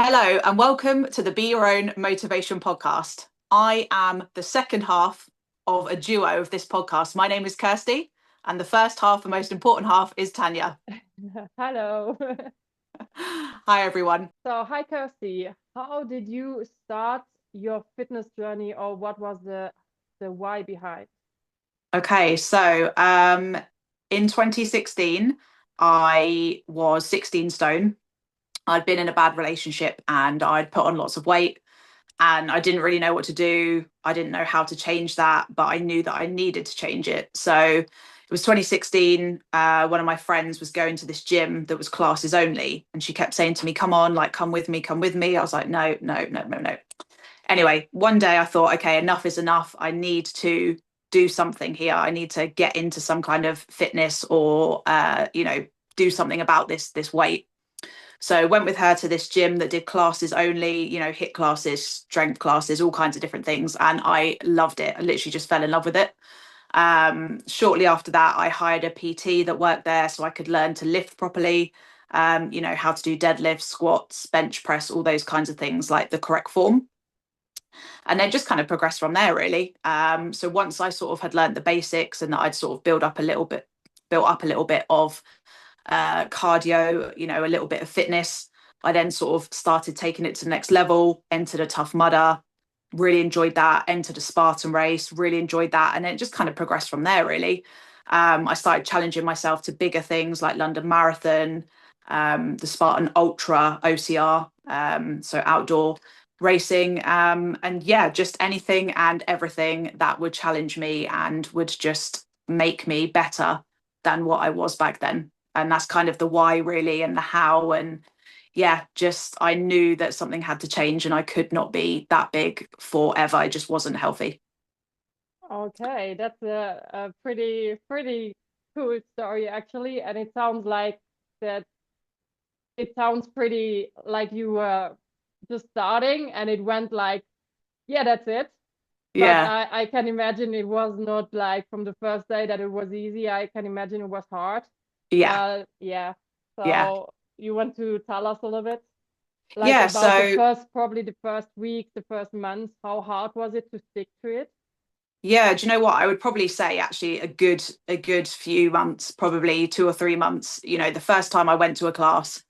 Hello and welcome to the Be Your Own Motivation podcast. I am the second half of a duo of this podcast. My name is Kirsty, and the first half, the most important half, is Tania. Hello. Hi, everyone. So, hi Kirsty. How did you start your fitness journey, or what was the why behind? Okay, in 2016, I was 16 stone. I'd been in a bad relationship and I'd put on lots of weight and I didn't really know what to do. I didn't know how to change that, but I knew that I needed to change it. So it was 2016. One of my friends was going to this gym that was classes only, and she kept saying to me, "Come on, like, come with me, come with me." I was like, "No, no, no, no, no." Anyway, one day I thought, okay, enough is enough. I need to do something here. I need to get into some kind of fitness or, do something about this weight. So I went with her to this gym that did classes only, HIIT classes, strength classes, all kinds of different things. And I loved it. I literally just fell in love with it. Shortly after that, I hired a PT that worked there so I could learn to lift properly, how to do deadlifts, squats, bench press, all those kinds of things, like the correct form. And then just kind of progressed from there, really. So once I sort of had learned the basics and that I'd sort of built up a little bit of cardio, a little bit of fitness. I then sort of started taking it to the next level, entered a Tough Mudder, really enjoyed that, entered a Spartan race, really enjoyed that. And then it just kind of progressed from there, really. I started challenging myself to bigger things like London Marathon, the Spartan Ultra OCR, so outdoor racing. And yeah, just anything and everything that would challenge me and would just make me better than what I was back then. And that's kind of the why, really, and the how. And yeah, just I knew that something had to change and I could not be that big forever. I just wasn't healthy. Okay, that's a pretty cool story actually, and it sounds like that. It sounds pretty like you were just starting, and it went like, yeah, that's it. But Yeah, I can imagine it was not like from the first day that it was easy. I can imagine it was hard. yeah, Yeah. yeah. So you want to tell us a little bit, like Yeah, about so probably the first weeks, the first months, how hard was it to stick to it? yeah, do you know what? I would probably say actually a good few months, probably 2 or 3 months. The first time I went to a class,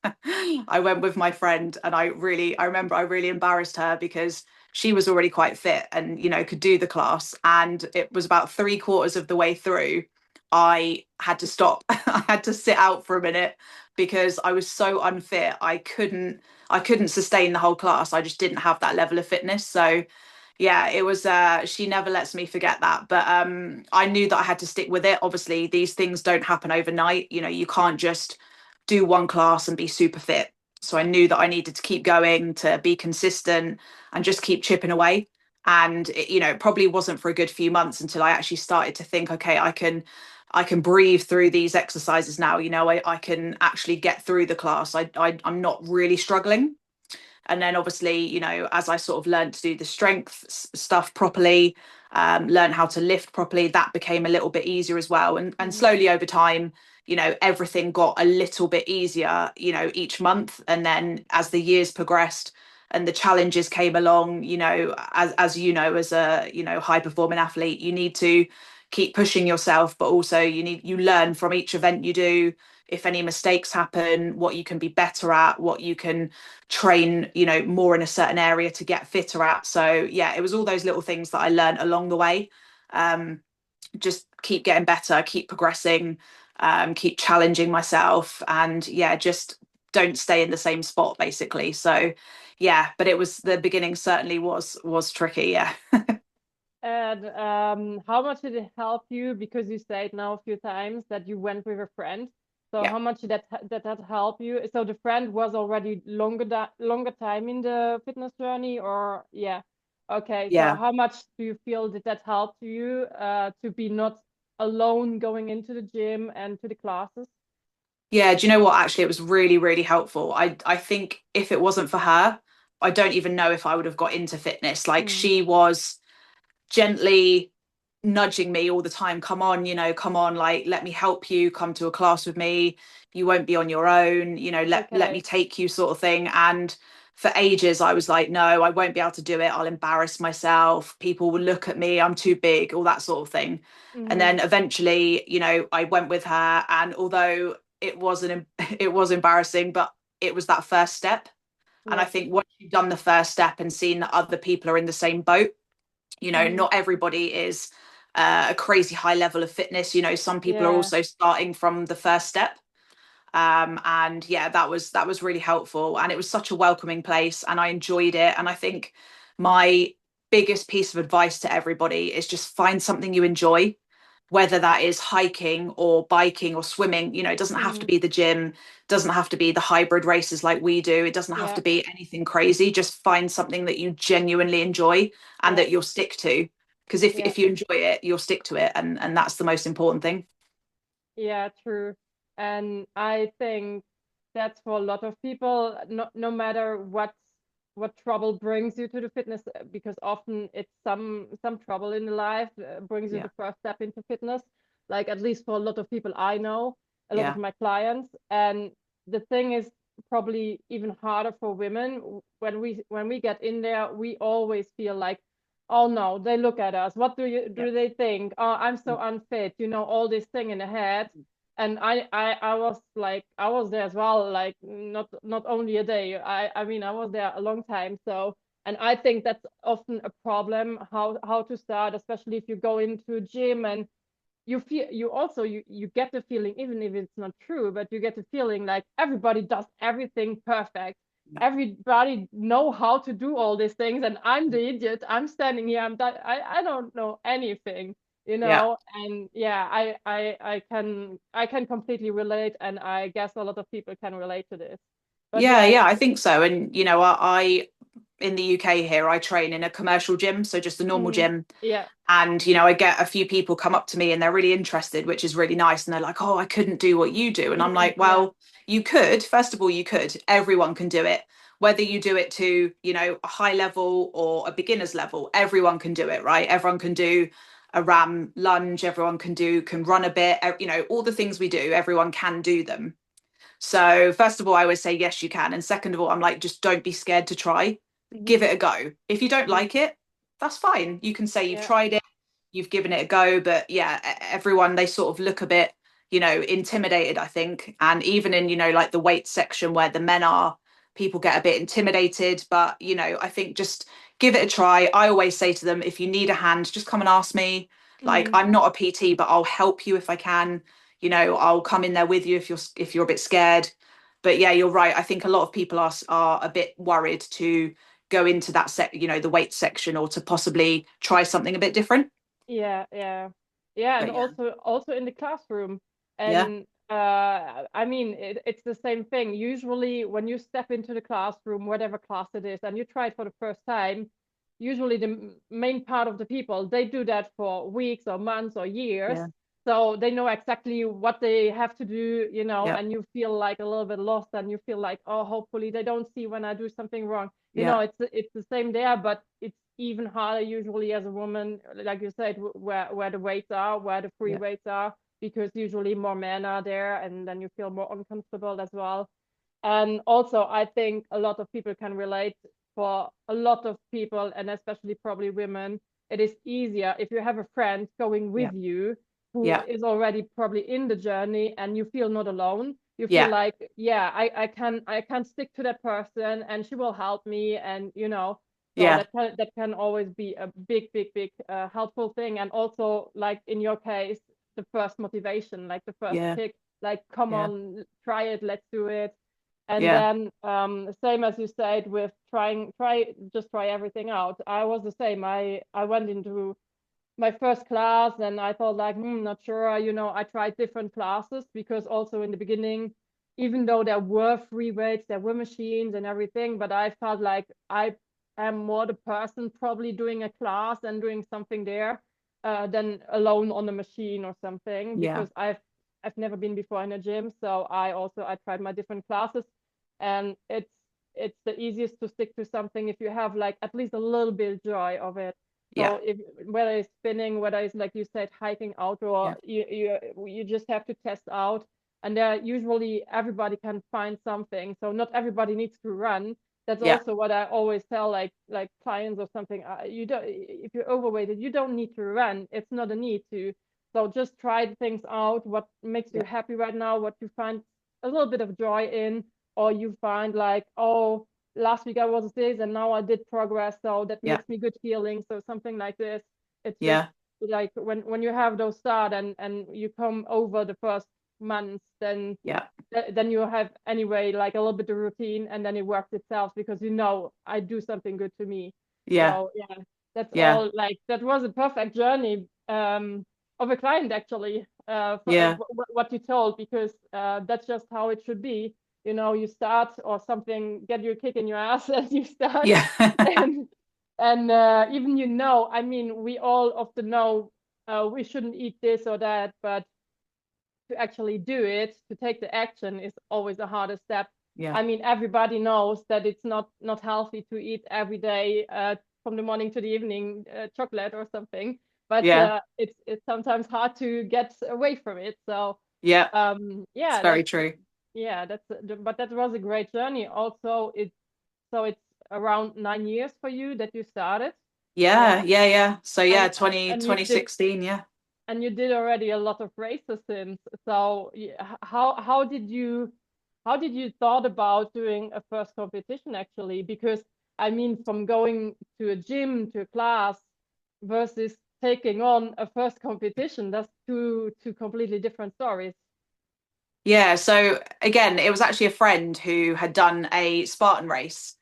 I went with my friend and I remember I really embarrassed her because she was already quite fit and could do the class. And it was about three-quarters of the way through, I had to stop. I had to sit out for a minute because I was so unfit. I couldn't sustain the whole class. I just didn't have that level of fitness. So yeah, it was she never lets me forget that. But I knew that I had to stick with it. Obviously, these things don't happen overnight. You can't just do one class and be super fit. So I knew that I needed to keep going, to be consistent and just keep chipping away. And it probably wasn't for a good few months until I actually started to think, okay, I can breathe through these exercises now. I can actually get through the class. I'm not really struggling. And then obviously, as I sort of learned to do the strength stuff properly, learn how to lift properly, that became a little bit easier as well. And Mhm. slowly over time, everything got a little bit easier, each month. And then as the years progressed and the challenges came along, as as a, high performing athlete, you need to keep pushing yourself, but also you learn from each event you do. If any mistakes happen, what you can be better at, what you can train, more in a certain area to get fitter at. So yeah, it was all those little things that I learned along the way. Um, just keep getting better, keep progressing, keep challenging myself, and yeah, just don't stay in the same spot basically. So yeah, but it was the beginning certainly was tricky. Yeah. And how much did it help you? Because you said now a few times that you went with a friend. So Yeah. how much did that help you? So the friend was already longer time in the fitness journey, or yeah. Okay, so Yeah. how much do you feel did that help you to be not alone going into the gym and to the classes? Yeah, do you know what? Actually, it was really, really helpful. I think if it wasn't for her, I don't even know if I would have got into fitness. Like Mm, she was gently nudging me all the time. Come on, come on, like let me help you, come to a class with me. You won't be on your own, let me okay. take you sort of thing. And for ages I was like, no, I won't be able to do it. I'll embarrass myself. People will look at me. I'm too big, all that sort of thing. And Mm-hmm. then eventually, I went with her, and although it wasn't, it was embarrassing, but it was that first step. And I Yeah. think once you've done the first step and seen that other people are in the same boat, Mm-hmm. not everybody is a crazy high level of fitness. Some people are Yeah. also starting from the first step. And yeah, that was really helpful, and it was such a welcoming place, and I enjoyed it. And I think my biggest piece of advice to everybody is just find something you enjoy, whether that is hiking or biking or swimming. It doesn't have to Mm-hmm. be the gym, doesn't have to be the hybrid races like we do, it doesn't have Yeah. to be anything crazy. Just find something that you genuinely enjoy and Yeah. that you'll stick to, because if, Yeah. if you enjoy it, you'll stick to it, and that's the most important thing. Yeah, true. And I think that's for a lot of people, no matter what trouble brings you to the fitness, because often it's some trouble in the life brings you Yeah, the first step into fitness. Like at least for a lot of people I know, a lot of yeah, my clients. And the thing is probably even harder for women when we get in there, we always feel like, oh no, they look at us. What yeah, do they think? Oh, I'm so unfit, all this thing in the head. And I was like, I was there as well, like not only a day. I mean I was there a long time. So, and I think that's often a problem, how to start, especially if you go into a gym and you get the feeling, even if it's not true, but you get the feeling like everybody does everything perfect. yeah, Everybody know how to do all these things, and I'm the idiot. I'm standing here. I don't know anything, yeah. And yeah, I can completely relate, and I guess a lot of people can relate to this. But Yeah, yeah. yeah, I think so. And I in the UK here, I train in a commercial gym, so just a normal Mm, gym. yeah. And I get a few people come up to me and they're really interested, which is really nice. And they're like, "Oh, I couldn't do what you do." And I'm like, Yeah. "Well, you could. First of all, you could. Everyone can do it. Whether you do it to, a high level or a beginner's level, everyone can do it, right? Everyone can do a ram lunge, everyone can run a bit, all the things we do, everyone can do them. So, first of all, I always say, yes, you can. And second of all, I'm like, just don't be scared to try. Give Hmm. it a go. If you don't Hmm. like it, that's fine. You can say you've Yeah. tried it, you've given it a go. But yeah, everyone, they sort of look a bit, intimidated, I think. And even in, like the weight section where the men are, people get a bit intimidated. But, I think just give it a try. I always say to them, if you need a hand, just come and ask me. Like, Hmm. I'm not a PT, but I'll help you if I can. I'll come in there with you if you're a bit scared. But yeah, you're right. I think a lot of people are a bit worried to go into that the weight section, or to possibly try something a bit different. Yeah, yeah, yeah, and But yeah, also in the classroom. yeah, And I mean, it's the same thing. Usually, when you step into the classroom, whatever class it is, and you try it for the first time, usually the main part of the people, they do that for weeks or months or years. yeah, So they know exactly what they have to do, yeah, and you feel like a little bit lost, and you feel like, oh, hopefully they don't see when I do something wrong. yeah, It's the same there, but it's even harder usually as a woman, like you said, where the weights are, where the free yeah, weights are, because usually more men are there, and then you feel more uncomfortable as well. And also, I think a lot of people can relate. For a lot of people, and especially probably women, it is easier if you have a friend going yeah, with you who yeah, is already probably in the journey, and you feel not alone. You feel yeah, like, yeah, I can stick to that person, and she will help me, and so yeah, that can always be a big, big, big helpful thing. And also, like in your case, the first motivation, like the first yeah, kick, like, come yeah, on, try it, let's do it. And yeah, then same as you said with try everything out. I was the same. I went into my first class and I thought like, not sure. I tried different classes because also in the beginning, even though there were free weights, there were machines and everything, but I felt like I am more the person probably doing a class and doing something there than alone on a machine or something, yeah, because I've never been before in a gym. So I tried my different classes, and it's the easiest to stick to something if you have like at least a little bit of joy of it. yeah, So if whether it's spinning, whether it's like you said, hiking outdoor, yeah, you just have to test out. And there usually everybody can find something. So not everybody needs to run. that's Yeah. also what I always tell like clients or something. You don't, if you're overweighted, you don't need to run. It's not a need to. So just try things out. What makes you Yeah. happy right now? What you find a little bit of joy in, or you find like, oh, last week I was this and now I did progress, so that Yeah. makes me good feeling. So something like this. It's just Yeah. like when you have those start and you come over the first months, Yeah. then you have anyway like a little bit of routine, and then it works itself because I do something good to me. Yeah. So yeah, that's Yeah. all. Like that was a perfect journey of a client actually, Yeah. what you told, because that's just how it should be. You start or something, get your kick in your ass and you start, Yeah. and even I mean, we all often know we shouldn't eat this or that, but to actually do it, to take the action, is always the hardest step. Yeah. I mean, everybody knows that it's not healthy to eat every day, from the morning to the evening, chocolate or something. But Yeah. it's sometimes hard to get away from it. So Yeah. It's yeah, very true. but that was a great journey. Also, it's around 9 years for you that you started. Yeah, Yeah. Yeah. Yeah. So yeah, and 20 and you twenty did sixteen. Yeah. and you did already a lot of races since. So how did you thought about doing a first competition actually? Because I mean, from going to a gym to a class versus taking on a first competition, that's two completely different stories. Yeah. So again, it was actually a friend who had done a Spartan race.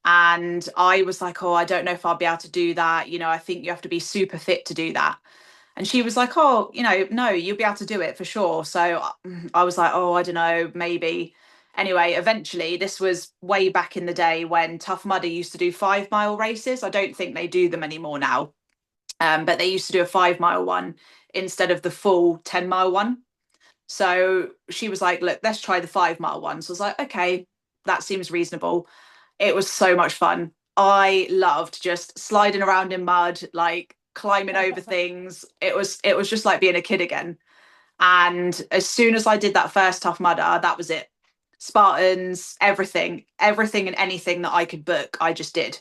And I was like, oh, I don't know if I'll be able to do that. I think you have to be super fit to do that. And she was like, oh, no, you'll be able to do it for sure. So I was like, oh, I don't know, maybe. Anyway, eventually, this was way back in the day when Tough Mudder used to do 5 mile races. I don't think they do them anymore now. But they used to do a 5 mile one instead of the full 10 mile one. So she was like, look, let's try the 5 mile one. So I was like, okay, that seems reasonable. It was so much fun. I loved just sliding around in mud, like climbing over things. It was just like being a kid again. And as soon as I did that first Tough Mudder, that was it. Spartans, everything and anything that I could book, I just did.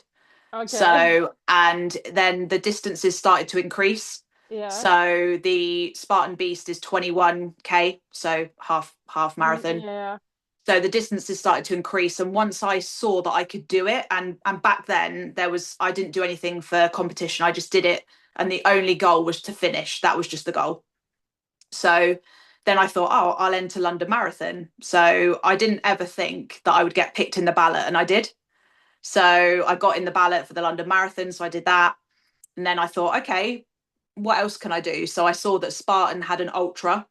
Okay. So, and then the distances started to increase. Yeah. So the Spartan Beast is 21K, so half marathon. Yeah. So the distances started to increase, and once I saw that I could do it, and back then I didn't do anything for competition, I just did it, and the only goal was to finish. That was just the goal. So then I thought, oh, I'll enter London Marathon. So I didn't ever think that I would get picked in the ballot, and I did. So I got in the ballot for the London Marathon, so I did that, and then I thought, okay, what else can I do? So I saw that Spartan had an ultra,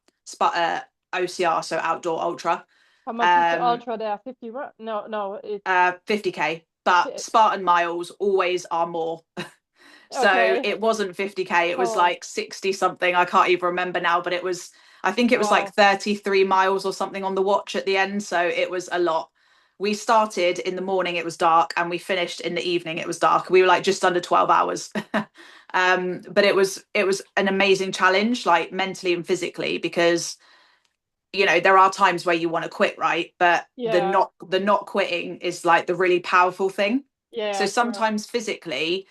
OCR, so outdoor ultra, How much is the um, ultra there? 50 what? No, no, it's 50K, but Spartan miles always are more. So okay. it wasn't 50K, it was Oh, like 60 something. I can't even remember now, but I think it was like wow. 33 miles or something on the watch at the end. So it was a lot. We started in the morning, it was dark, and we finished in the evening, it was dark. We were like just under 12 hours. But it was an amazing challenge, like mentally and physically, because there are times where you want to quit, right? But the Yeah. not quitting is like the really powerful thing. So Yeah, sure. sometimes physically,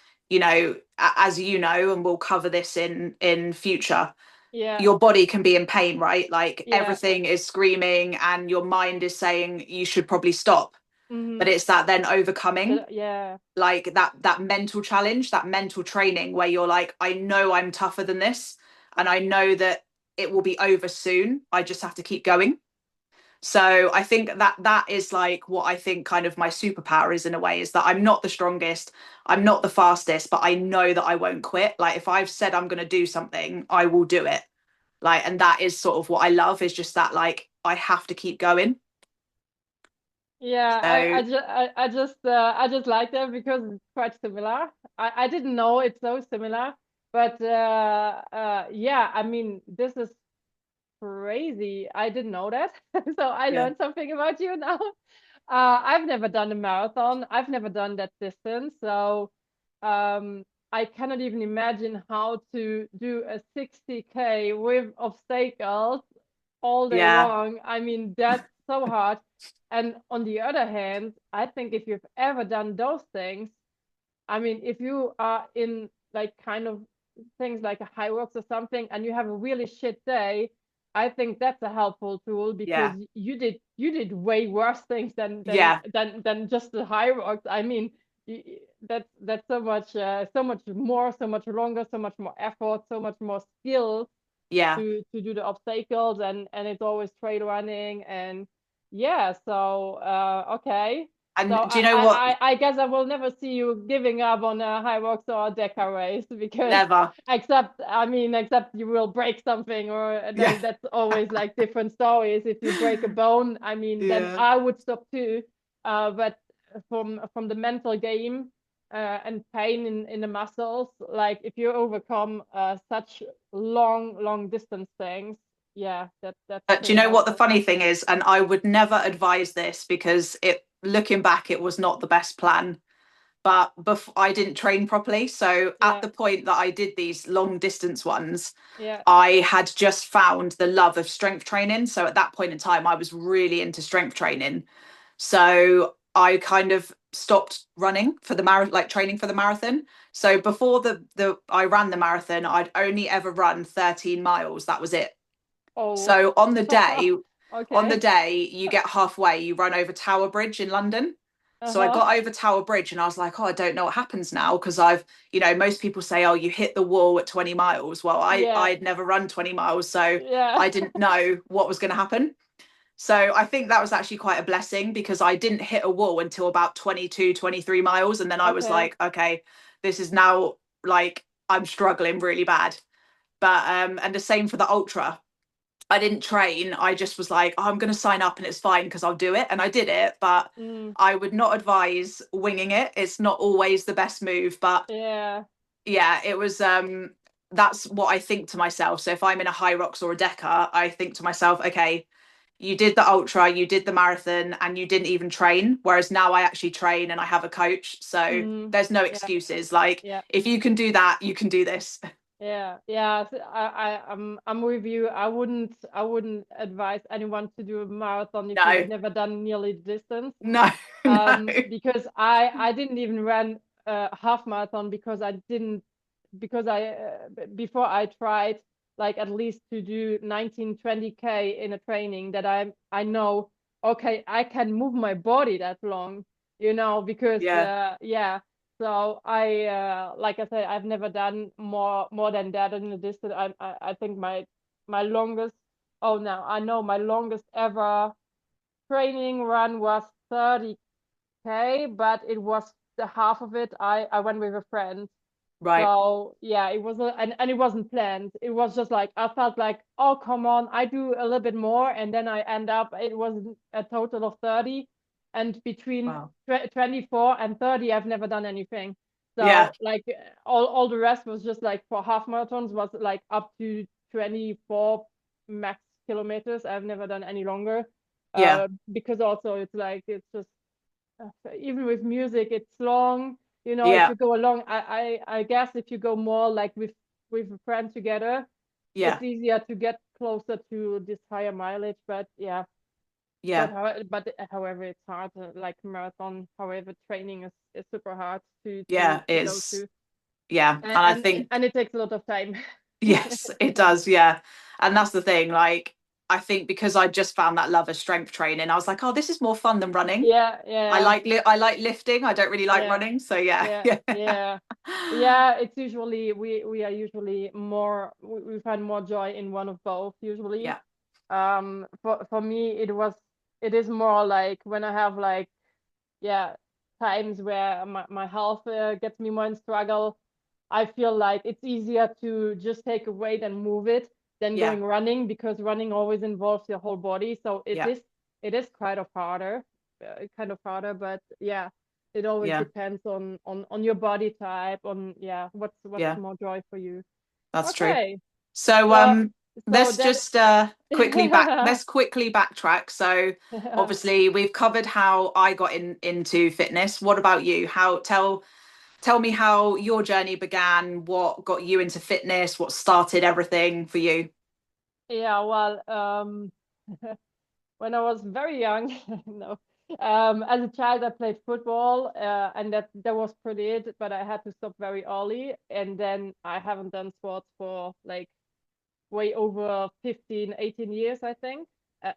as you know, and we'll cover this in future, Yeah. your body can be in pain, right? Like Yeah. everything is screaming and your mind is saying you should probably stop. Mm-hmm. But it's that then overcoming, Yeah. like that mental challenge, that mental training where you're like, I know I'm tougher than this, and I know that it will be over soon. I just have to keep going. So I think that is like what I think kind of my superpower is, in a way, is that I'm not the strongest, I'm not the fastest, but I know that I won't quit. Like if I've said I'm going to do something, I will do it. Like, and that is sort of what I love, is just that, like, I have to keep going. Yeah, So I just like that because it's quite similar. I didn't know it's so similar, but yeah, I mean, this is crazy. I didn't know that. So I yeah, learned something about you now. I've never done a marathon. I've never done that distance. So um, I cannot even imagine how to do a 60K with obstacles all day yeah, long. I mean, that. so hard. And on the other hand, I think if you've ever done those things, I mean, if you are in like kind of things like a high rocks or something and you have a really shit day, I think that's a helpful tool because Yeah. you did way worse things Yeah. than just the high rocks. I mean, that's so much more, so much longer, so much more effort, so much more skill Yeah. to do the obstacles, and it's always trail running. And yeah, so okay, so And do you know what? I guess I will never see you giving up on a high rocks or a deca race because Never. except you will break something, or Yeah. then that's always like different stories. If you break a bone, I mean, then Yeah. I would stop too. But from the mental game, and pain in the muscles, like if you overcome such long distance things, yeah, that's Do you pretty know what the helpful. funny thing is? And I would never advise this because looking back, it was not the best plan. But I didn't train properly. So at Yeah, the point that I did these long distance ones, yeah. I had just found the love of strength training. So at that point in time, I was really into strength training. So I kind of stopped running for the marathon, like training for the marathon. So before the I ran the marathon, I'd only ever run 13 miles. That was it. Oh. So on the Okay. day you get halfway, you run over Tower Bridge in London. So I Uh-huh. got over Tower Bridge and I was like, oh, I don't know what happens now because most people say, oh, you hit the wall at 20 miles. Well, Yeah, I'd never run 20 miles, so yeah. I didn't know what was going to happen. So I think that was actually quite a blessing because I didn't hit a wall until about 22, 23 miles. And then I was Okay. like, okay, this is now like I'm struggling really bad. But and the same for the ultra. I didn't train. I just was like, oh, I'm going to sign up and it's fine because I'll do it. And I did it. But Mm, I would not advise winging it. It's not always the best move. But yeah. yeah, it was that's what I think to myself. So if I'm in a high rocks or a deca, I think to myself, okay, you did the ultra, you did the marathon, and you didn't even train. Whereas now I actually train and I have a coach. So Mm, there's no yeah, excuses. Like yeah. if you can do that, you can do this. Yeah, yeah. I'm with you. I wouldn't advise anyone to do a marathon if you've No, never done nearly the distance. no, no. Because I didn't even run a half marathon because I didn't because I before I tried like at least to do 19 20K in a training that I know, okay, I can move my body that long, because Yeah, yeah. So like I said, I've never done more than that in the distance. I think my longest, oh no, I know my longest ever training run was 30K, but it was the half of it I went with a friend. right. So yeah, it was and it wasn't planned. It was just like I felt like, oh come on, I do a little bit more, and then I end up it was a total of 30, and between Wow. 24 and 30, I've never done anything. Yeah, So like all the rest was just like for half marathons was like up to 24 max kilometers. I've never done any longer, yeah, because also it's like it's just even with music, it's long. If yeah, you go along, I guess if you go more like with a friend together, yeah, it's easier to get closer to this higher mileage. But yeah, yeah, but however, it's hard. Like marathon, however, training is super hard yeah. to go It's to, yeah, and and I and, think and it takes a lot of time. yes, it does. Yeah, and that's the thing. Like I think because I just found that love of strength training, I was like, oh, this is more fun than running. Yeah, yeah, I like lifting. I don't really like yeah, running. So yeah, yeah, yeah, yeah. Yeah, it's usually we are usually more we find more joy in one of both usually. yeah, For me it is more like when I have like, yeah, times where my health gets me more in struggle. I feel like it's easier to just take a weight and move it than yeah, going running, because running always involves your whole body. So yeah, it is kind of harder, but yeah, it always yeah, depends on your body type, on, yeah, what's yeah. more joy for you. That's true. Okay. So So so let's that just let's quickly backtrack. So obviously we've covered how I got into fitness. What about you? How tell me how your journey began, what got you into fitness, what started everything for you? yeah, well, when I was very young, no. As a child, I played football, and that was pretty it. But I had to stop very early, and then I haven't done sports for like way over 15, 18 years, I think,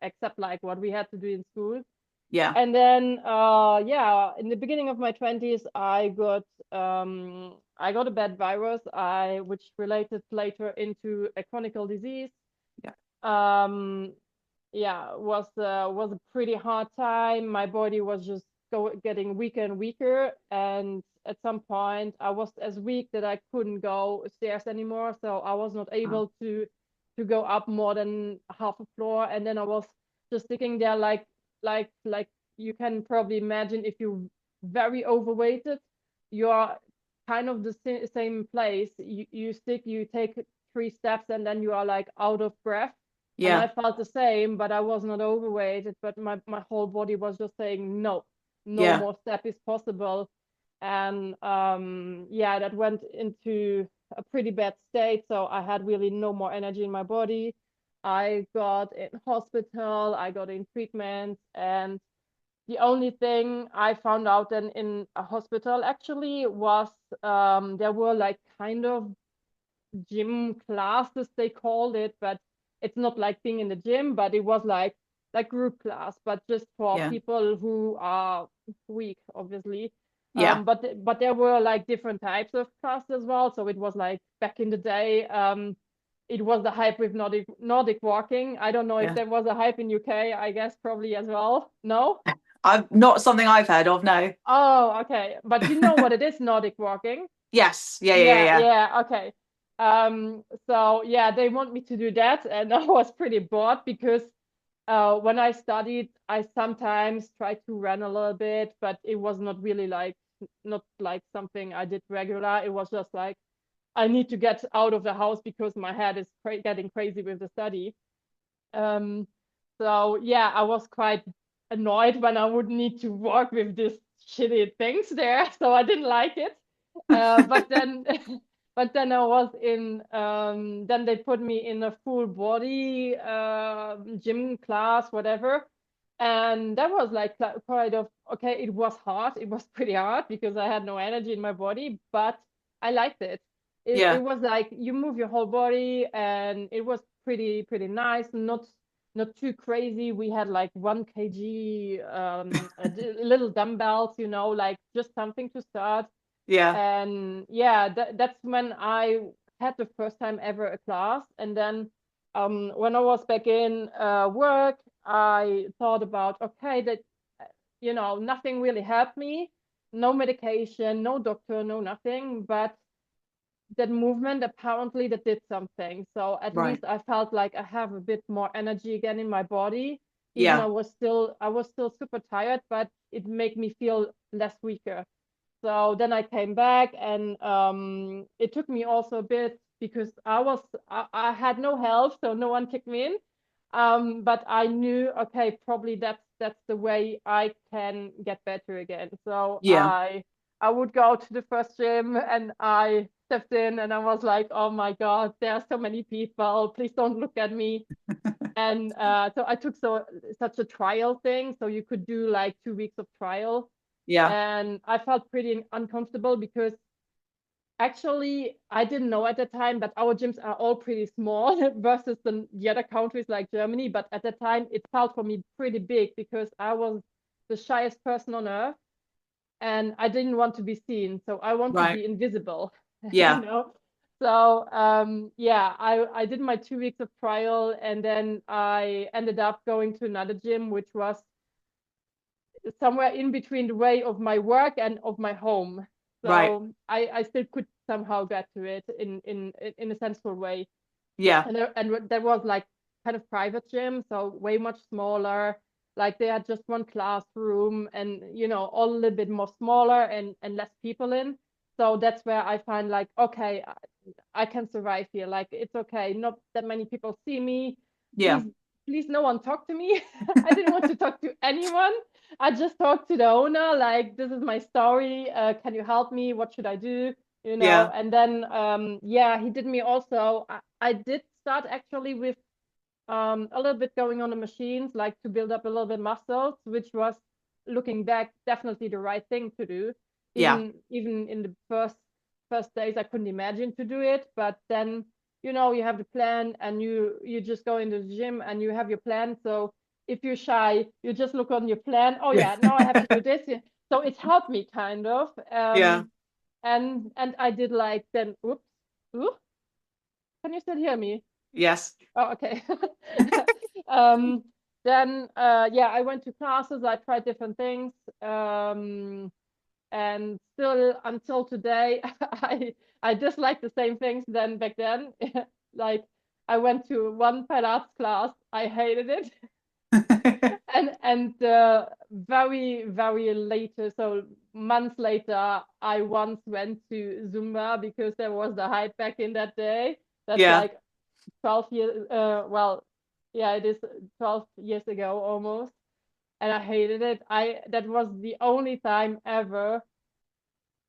except like what we had to do in school. Yeah. And then, yeah, in the beginning of my 20s, I got a bad virus, which related later into a chronic disease. Yeah. Um, yeah, was a pretty hard time. My body was just getting weaker and weaker, and at some point, I was as weak that I couldn't go stairs anymore. So I was not Wow. able to go up more than half a floor, and then I was just sitting there like you can probably imagine if you're very overweighted, you're kind of the same place. You take 3 steps, and then you are like out of breath. And I Yeah. felt the same, but I was not overweighted, but my whole body was just saying no, no Yeah. more step is possible. And yeah, that went into a pretty bad state. So I had really no more energy in my body. I got in hospital, I got in treatment, and the only thing I found out then in a hospital actually was there were like kind of gym classes they called it, but it's not like being in the gym, but it was like group class, but just for Yeah. people who are weak, obviously. Yeah. But there were like different types of classes as well. So it was like back in the day, it was the hype with Nordic walking. I don't know if Yeah. there was a hype in UK. I guess probably as well. No? I've not something I've heard of, no. Oh, okay. But you know what it is, Nordic walking? Yes. Yeah, yeah, Yeah, yeah. yeah, okay. So yeah, they want me to do that, and I was pretty bored because when I studied, I sometimes tried to run a little bit, but it was not really like not like something I did regular. It was just like I need to get out of the house because my head is getting crazy with the study. Um, so yeah, I was quite annoyed when I would need to work with these shitty things there. So I didn't like it. But then, but then I was in. Then they put me in a full body gym class, whatever, and that was like quite of okay. It was hard. It was pretty hard because I had no energy in my body, but I liked it. It Yeah. was like you move your whole body, and it was pretty nice. Not too crazy. We had like 1 kg little dumbbells, like just something to start. Yeah. And yeah, that's when I had the first time ever a class. And then when I was back in work, I thought about okay, that nothing really helped me, no medication, no doctor, no nothing, but that movement apparently that did something. So at Right. least I felt like I have a bit more energy again in my body. Even Yeah. I was still super tired, but it made me feel less weaker. So then I came back, and it took me also a bit because I had no help, so no one kicked me in. But I knew, okay, probably that's the way I can get better again. So Yeah. I would go to the first gym, and I stepped in, and I was like, oh my God, there are so many people. Please don't look at me. And so I took such a trial thing, so you could do like 2 weeks of trial, Yeah. and I felt pretty uncomfortable because actually I didn't know at the time, but our gyms are all pretty small versus the other countries like Germany. But at the time, it felt for me pretty big because I was the shyest person on earth, and I didn't want to be seen. So I want to Right. be invisible, you Yeah. know. So yeah, I did my 2 weeks of trial, and then I ended up going to another gym, which was somewhere in between the way of my work and of my home. Right. So I still could somehow get to it in a sensible way. Yeah. And there was like kind of private gym, so way much smaller. Like they had just one classroom, and all a little bit more smaller and less people in. So that's where I find like, okay, I can survive here. Like it's okay. Not that many people see me. Yeah. Please, please, no one talk to me. I didn't want to talk to anyone. I just talked to the owner, like, this is my story. Can you help me? What should I do? Yeah. And then yeah, he did me also. I did start actually with a little bit going on the machines, like to build up a little bit muscles, which was looking back definitely the right thing to do. Yeah. Even in the first days, I couldn't imagine to do it, but then you have the plan, and you just go into the gym and you have your plan. So if you're shy, you just look on your plan. Oh Yeah. yeah, now I have to do this. So it helped me kind of. Yeah. And I did like then. Oops. Ooh, can you still hear me? Yes. Oh, okay. um, then yeah, I went to classes. I tried different things, and still until today, I dislike the same things than back then. Like I went to one Pilates class. I hated it, and very very later, so months later, I once went to Zumba because there was the hype back in that day. That's Yeah. like 12 years, well, yeah, it is 12 years ago almost. And I hated it. That was the only time ever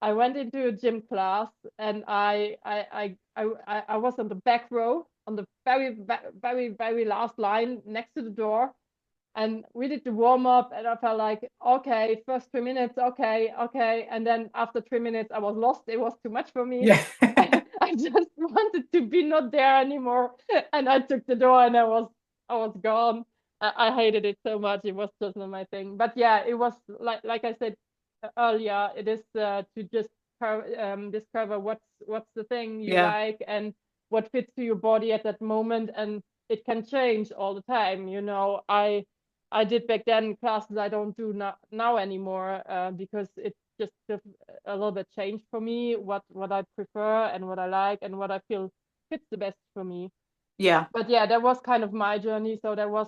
I went into a gym class, and I was on the back row, on the very very last line next to the door, and we did the warm up, and I felt like, okay, first 3 minutes, okay, okay, and then after 3 minutes, I was lost. It was too much for me. Yeah. I just wanted to be not there anymore, and I took the door, and I was gone. I hated it so much. It was just not my thing. But yeah, it was like I said earlier. It is to just discover what's the thing you Yeah. like and what fits to your body at that moment, and it can change all the time. I did back then classes I don't do now anymore, because it just a little bit changed for me what I prefer and what I like and what I feel fits the best for me. Yeah. But yeah, that was kind of my journey. So that was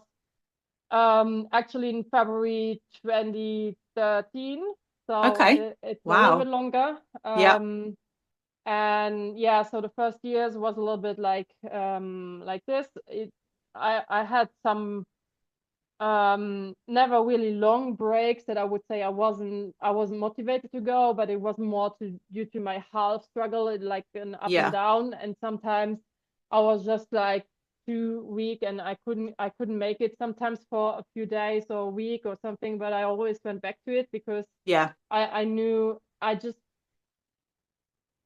actually in February 2013. So Okay. it's a little bit Wow. longer. Yeah. And yeah, so the first years was a little bit like this. I had some never really long breaks that I would say I wasn't motivated to go, but it was more due to my health struggle, like an up and Yeah. down. And sometimes I was just like too weak, and I couldn't make it sometimes for a few days or a week or something, but I always went back to it because Yeah. I knew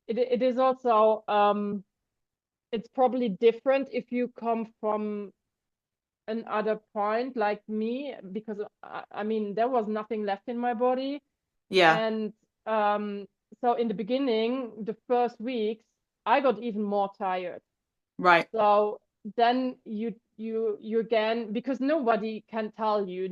it is also it's probably different if you come from another point like me, because I mean there was nothing left in my body. Yeah. And um so in the beginning, the first weeks, I got even more tired. Right. So then you again, because nobody tells you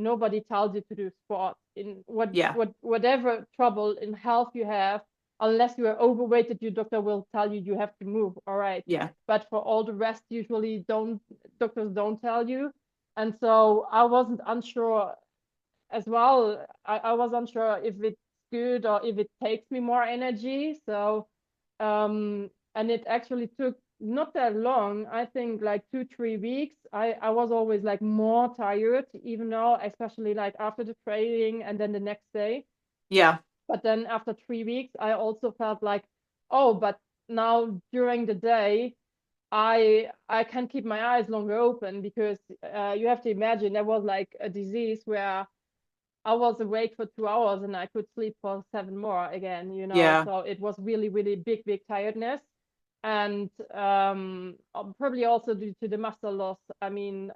to do sports in Yeah. whatever trouble in health you have. Unless you are overweighted, your doctor will tell you you have to move, all right. Yeah. But for all the rest, usually don't doctors don't tell you. And so I wasn't unsure as well. I was unsure if it's good or if it takes me more energy. So and it actually took not that long. I think like 2 3 weeks. I was always like more tired, even though, especially like after the training and then the next day. Yeah. But then after 3 weeks, I also felt like, oh, but now during the day, I can keep my eyes longer open, because you have to imagine there was like a disease where I was awake for 2 hours and I could sleep for seven more again. Yeah. So it was really, really big, big tiredness. And probably also due to the muscle loss. I mean,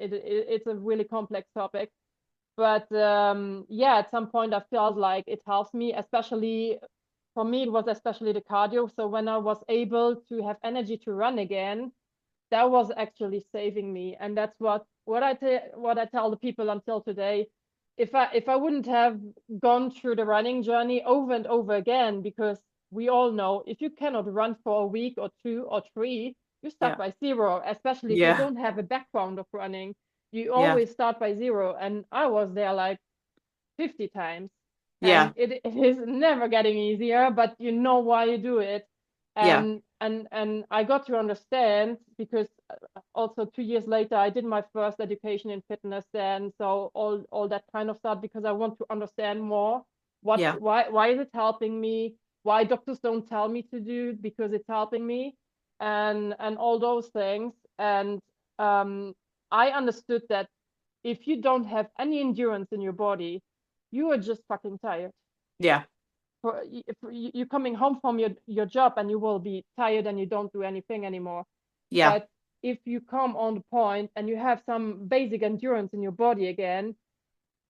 it's a really complex topic. But yeah, at some point I felt like it helps me, especially for me, it was especially the cardio. So when I was able to have energy to run again, that was actually saving me. And that's what I tell the people until today. If I wouldn't have gone through the running journey over and over again, because we all know if you cannot run for a week or two or three, you start Yeah. by zero, especially if you Yeah. don't have a background of running. You Yeah. always start by zero. And I was there like 50 times. And Yeah. it is never getting easier, but you know why you do it. Yeah. And I got to understand, because also 2 years later I did my first education in fitness then. So all that kind of stuff, because I want to understand more Yeah. why is it helping me, why doctors don't tell me to do, because it's helping me, and all those things. And um, I understood that if you don't have any endurance in your body, you are just fucking tired. Yeah. If you're coming home from your job and you will be tired and you don't do anything anymore. Yeah. But if you come on the point and you have some basic endurance in your body again,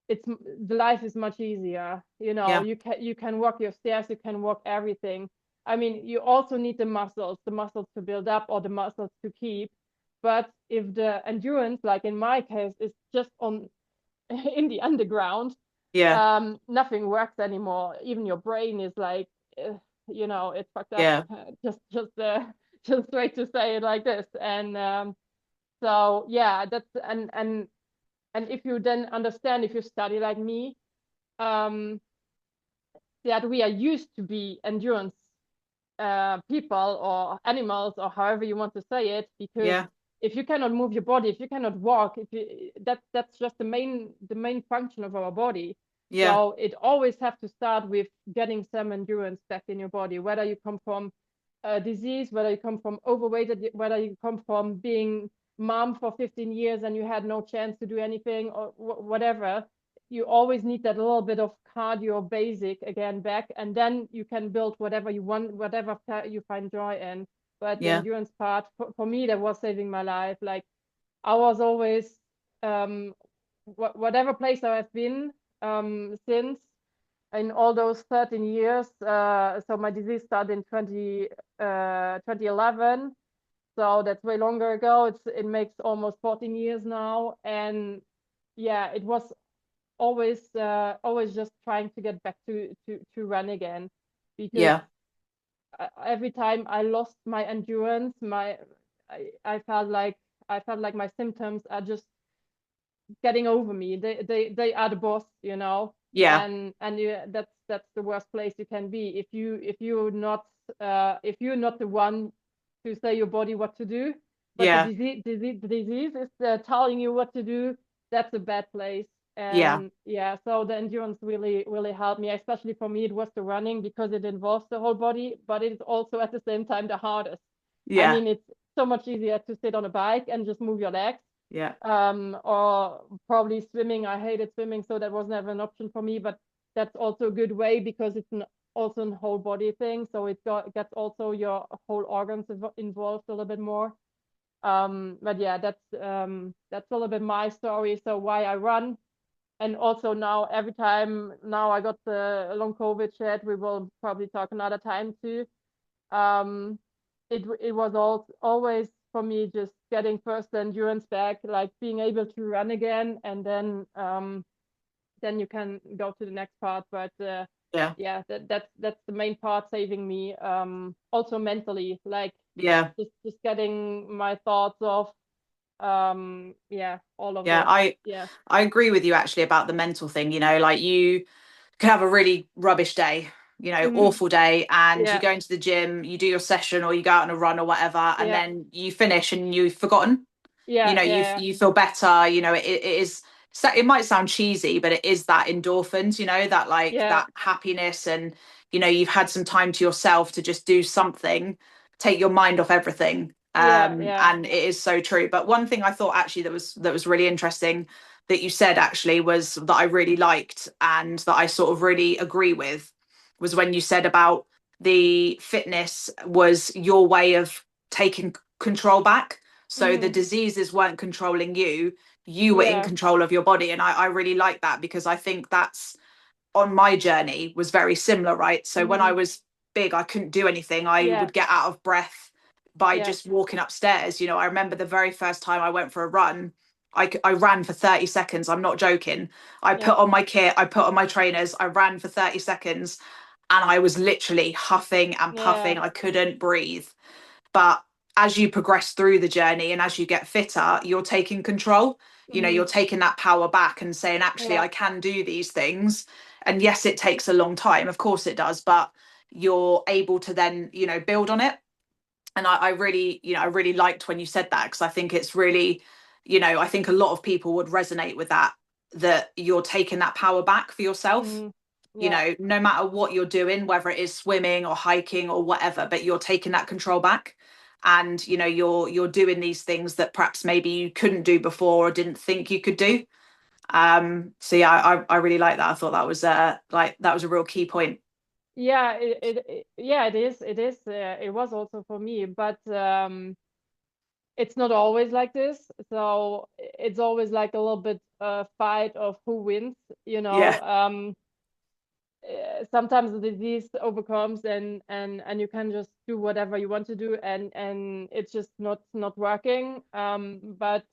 it's the life is much easier. You know, Yeah. you can walk your stairs, you can walk everything. I mean, you also need the muscles to build up or the muscles to keep. But if the endurance, like in my case, is just on in the underground, Yeah. nothing works anymore. Even your brain is like, uh, it's fucked up. Yeah. Just straight to say it like this. And so yeah, that's and if you then understand, if you study like me, um, that we are used to be endurance people or animals or however you want to say it, because Yeah. if you cannot move your body, if you cannot walk, if you that's just the main function of our body. Yeah. So it always have to start with getting some endurance back in your body, whether you come from a disease, whether you come from overweight, whether you come from being mom for 15 years and you had no chance to do anything or whatever. You always need that little bit of cardio basic again back, and then you can build whatever you want, whatever you find joy in. But the Yeah. endurance part, for me, that was saving my life. Like, I was always, um whatever place I have been, since, in all those 13 years. So my disease started in 2011, so that's way longer ago. It makes almost 14 years now. And yeah, it was always just trying to get back to run again, because Yeah. every time I lost my endurance, I felt like my symptoms are just getting over me. They are the boss, Yeah. and that's the worst place you can be if you're not the one to say your body what to do, but the Yeah. disease is telling you what to do. That's a bad place. Yeah. And yeah, so the endurance really really helped me. Especially for me, it was the running, because it involves the whole body, but it's also at the same time the hardest. I Yeah. mean, it's so much easier to sit on a bike and just move your legs, Yeah. or probably swimming. I hated swimming, so that was never an option for me. But that's also a good way, because it's also a whole body thing. So gets also your whole organs involved a little bit more. But yeah, that's a little bit my story. So why I run. And also now, every time now I got the long COVID shit, we will probably talk another time too. um it was always for me just getting first the endurance back, like being able to run again, and then you can go to the next part. But Yeah. yeah, that's the main part saving me, also mentally, like Yeah. just getting my thoughts off, yeah, all of Yeah. this. Yeah. I agree with you actually about the mental thing, like you could have a really rubbish day, Hmm. awful day, and you Yeah. go into the gym, you do your session or you go out on a run or whatever, and Yeah. then you finish and you've forgotten. Yeah. Yeah. You feel better. It is. It might sound cheesy, but it is that endorphins. That like Yeah. that happiness, and you've had some time to yourself to just do something, take your mind off everything. Yeah. Yeah. And it is so true. But one thing I thought actually that was really interesting that you said actually was that I really liked and that I sort of really agree with was when you said about the fitness was your way of taking control back. So the Hmm. diseases weren't controlling you, you were in Yeah. control of your body. And I really like that because I think that's on my journey was very similar, right? So when I Hmm. was big, I couldn't do anything. I Yeah. would get out of breath by Yeah. just walking upstairs. I remember the very first time I went for a run, I ran for 30 seconds. I'm not joking. I Yeah. put on my kit, I put on my trainers, I ran for 30 seconds and I was literally huffing and Yeah. puffing. I couldn't breathe. But as you progress through the journey and as you get fitter, you're taking control. Hmm. You're taking that power back and saying, actually, Yeah. I can do these things. And yes, it takes a long time. Of course it does. But you're able to then, build on it. And I really, I really liked when you said that because I think it's really, I think a lot of people would resonate with that, that you're taking that power back for yourself, Hmm. Yeah. no matter what you're doing, whether it is swimming or hiking or whatever, but you're taking that control back. and you're doing these things that perhaps maybe you couldn't do before or didn't think you could do. So yeah, I really like that. I thought that was that was a real key point. Yeah, yeah, it is. It is. It was also for me, but it's not always like this. So it's always like a little bit fight of who wins, you Yeah, know. Sometimes the disease overcomes, and you can just do whatever you want to do, and it's just not working. But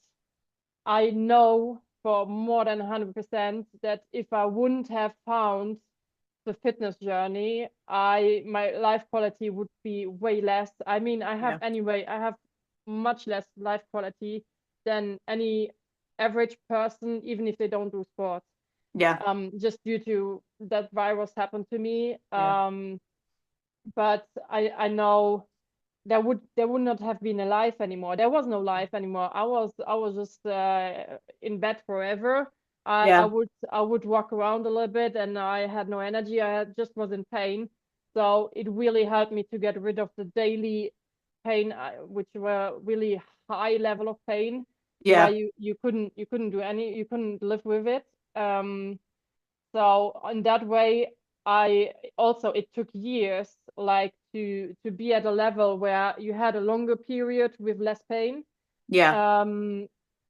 I know for more than 100% that if I wouldn't have found the fitness journey, my life quality would be way less. I mean, yeah, I have much less life quality than any average person, even if they don't do sports. yeah, Just due to that virus happened to me. yeah, But I know there would not have been a life anymore. There was no life anymore. I was just in bed forever. yeah, I would walk around a little bit, and I had no energy. Just was in pain. So it really helped me to get rid of the daily pain, which were really high level of pain, where yeah, you couldn't do any, you couldn't live with it. So in that way, I also, it took years like to be at a level where you had a longer period with less pain. yeah, Um,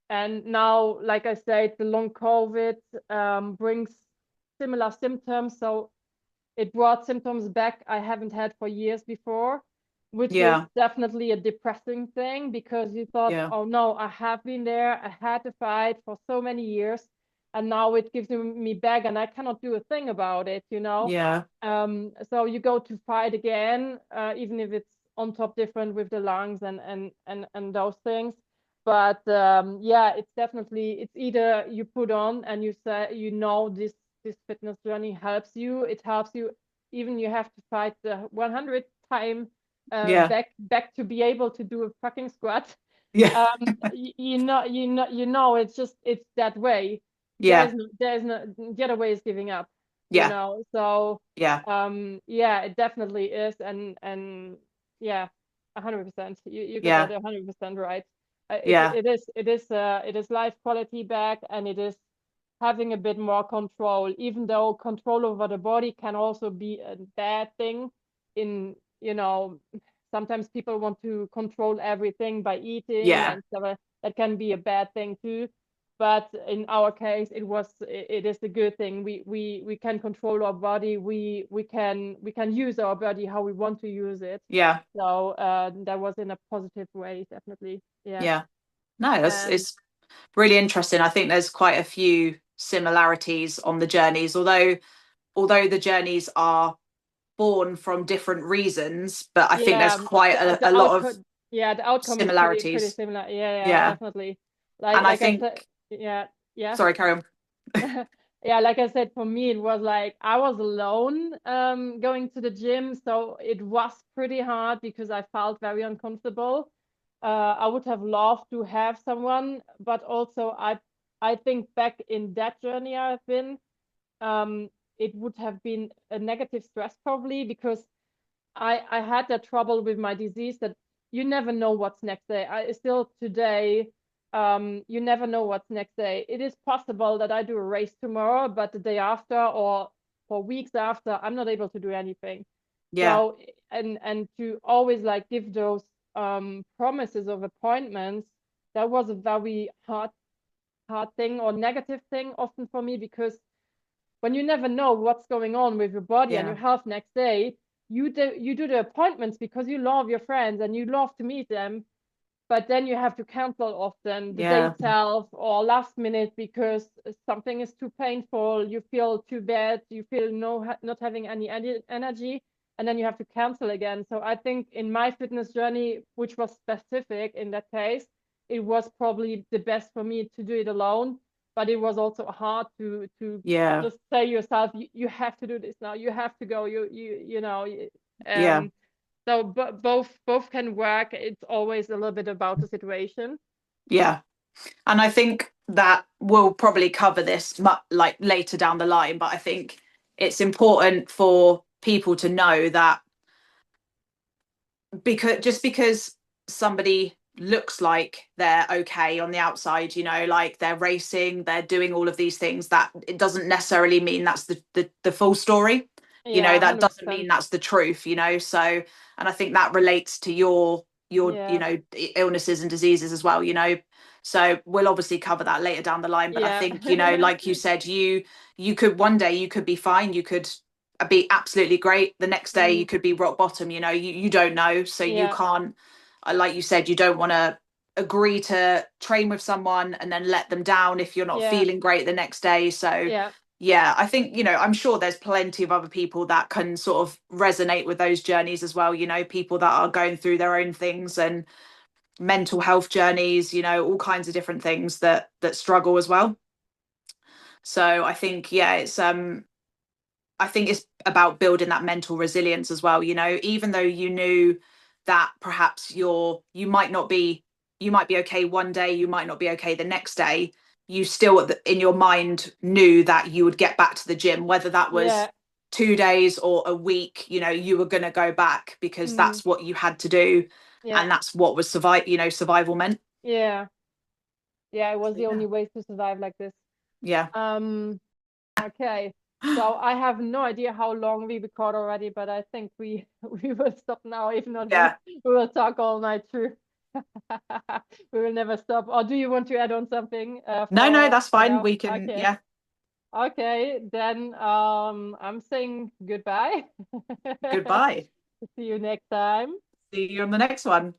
and now, like I said, the long COVID brings similar symptoms. So it brought symptoms back I haven't had for years before, which is yeah, definitely a depressing thing because you thought, yeah, oh no, I have been there, I had to fight for so many years, and now it gives me back, and I cannot do a thing about it, you know. yeah, So you go to fight again, even if it's on top different with the lungs and those things. But yeah, it's definitely, it's either you put on and you say, you know, this fitness journey helps you. It helps you, even you have to fight the 100 time yeah, back to be able to do a fucking squat. yeah, You know, it's just, it's that way. yeah, There's no, the other way is giving up, you yeah, know. So yeah, yeah, it definitely is. And yeah, 100%, you got that yeah, 100% right. yeah, It is life quality back, and it is having a bit more control, even though control over the body can also be a bad thing. In, you know, sometimes people want to control everything by eating yeah, and stuff. That can be a bad thing too. But in our case, it is a good thing. We can control our body. We can use our body how we want to use it. yeah, So that was in a positive way, definitely. Yeah. yeah. No, And it's really interesting. I think there's quite a few similarities on the journeys, although the journeys are born from different reasons, but I think there's yeah, quite a the lot of outcome, yeah, the outcome is pretty similarities. similar. Yeah, Yeah. definitely. And I Like I said, think, yeah, yeah. sorry, carry on. Yeah, like I said, for me, it was like I was alone going to the gym. So it was pretty hard because I felt very uncomfortable. I would have loved to have someone, but also I think back in that journey I've been, um, it would have been a negative stress probably because I had that trouble with my disease that you never know what's next day. I still today, you never know what's next day. It is possible that I do a race tomorrow, but the day after or for weeks after, I'm not able to do anything. Yeah. So and to always like give those promises of appointments, that was a very hard thing or negative thing often for me because when you never know what's going on with your body and your Yeah. health next day, you do the appointments because you love your friends and you love to meet them, but then you have to cancel often the day Yeah. itself or last minute because something is too painful, you feel too bad, you feel not having any energy, and then you have to cancel again. So I think in my fitness journey, which was specific in that case, it was probably the best for me to do it alone, but it was also hard to Yeah. just say yourself, you have to do this now, you have to go, you know. Yeah. um so both can work. It's always a little bit about the situation. Yeah. And I think that we'll probably cover this like later down the line, but I think it's important for people to know that because just because somebody looks like they're okay on the outside, like they're racing, they're doing all of these things, that it doesn't necessarily mean that's the full story. Yeah, That doesn't 100%. mean that's the truth. So, and I think that relates to your Yeah. illnesses and diseases as well. So we'll obviously cover that later down the line, but I Yeah. think, like you said, you could one day you could be fine, you could be absolutely great, the next day you Mm, could be rock bottom. You don't know, so you yeah. can't, like you said, you don't want to agree to train with someone and then let them down if you're not Yeah. feeling great the next day. So Yeah. yeah, I think, I'm sure there's plenty of other people that can sort of resonate with those journeys as well, people that are going through their own things and mental health journeys, all kinds of different things that struggle as well. So I think, yeah, I think it's about building that mental resilience as well, even though you knew that perhaps you might not be, you might be okay one day, you might not be okay the next day, you still in your mind knew that you would get back to the gym, whether that was Yeah. 2 days or a week, you were going to go back because Mm, that's what you had to do. yeah. And that's what was survival meant. Yeah. Yeah, it was So the yeah. only way to survive like this. Yeah. Um, okay. So I have no idea how long we record already, but I think we we will stop now. If not, Yeah. we will talk all night through. We will never stop. Or do you want to add on something No, that's for fine. now? We can, Okay. yeah. Okay, then I'm saying goodbye. Goodbye. See you next time. See you on the next one.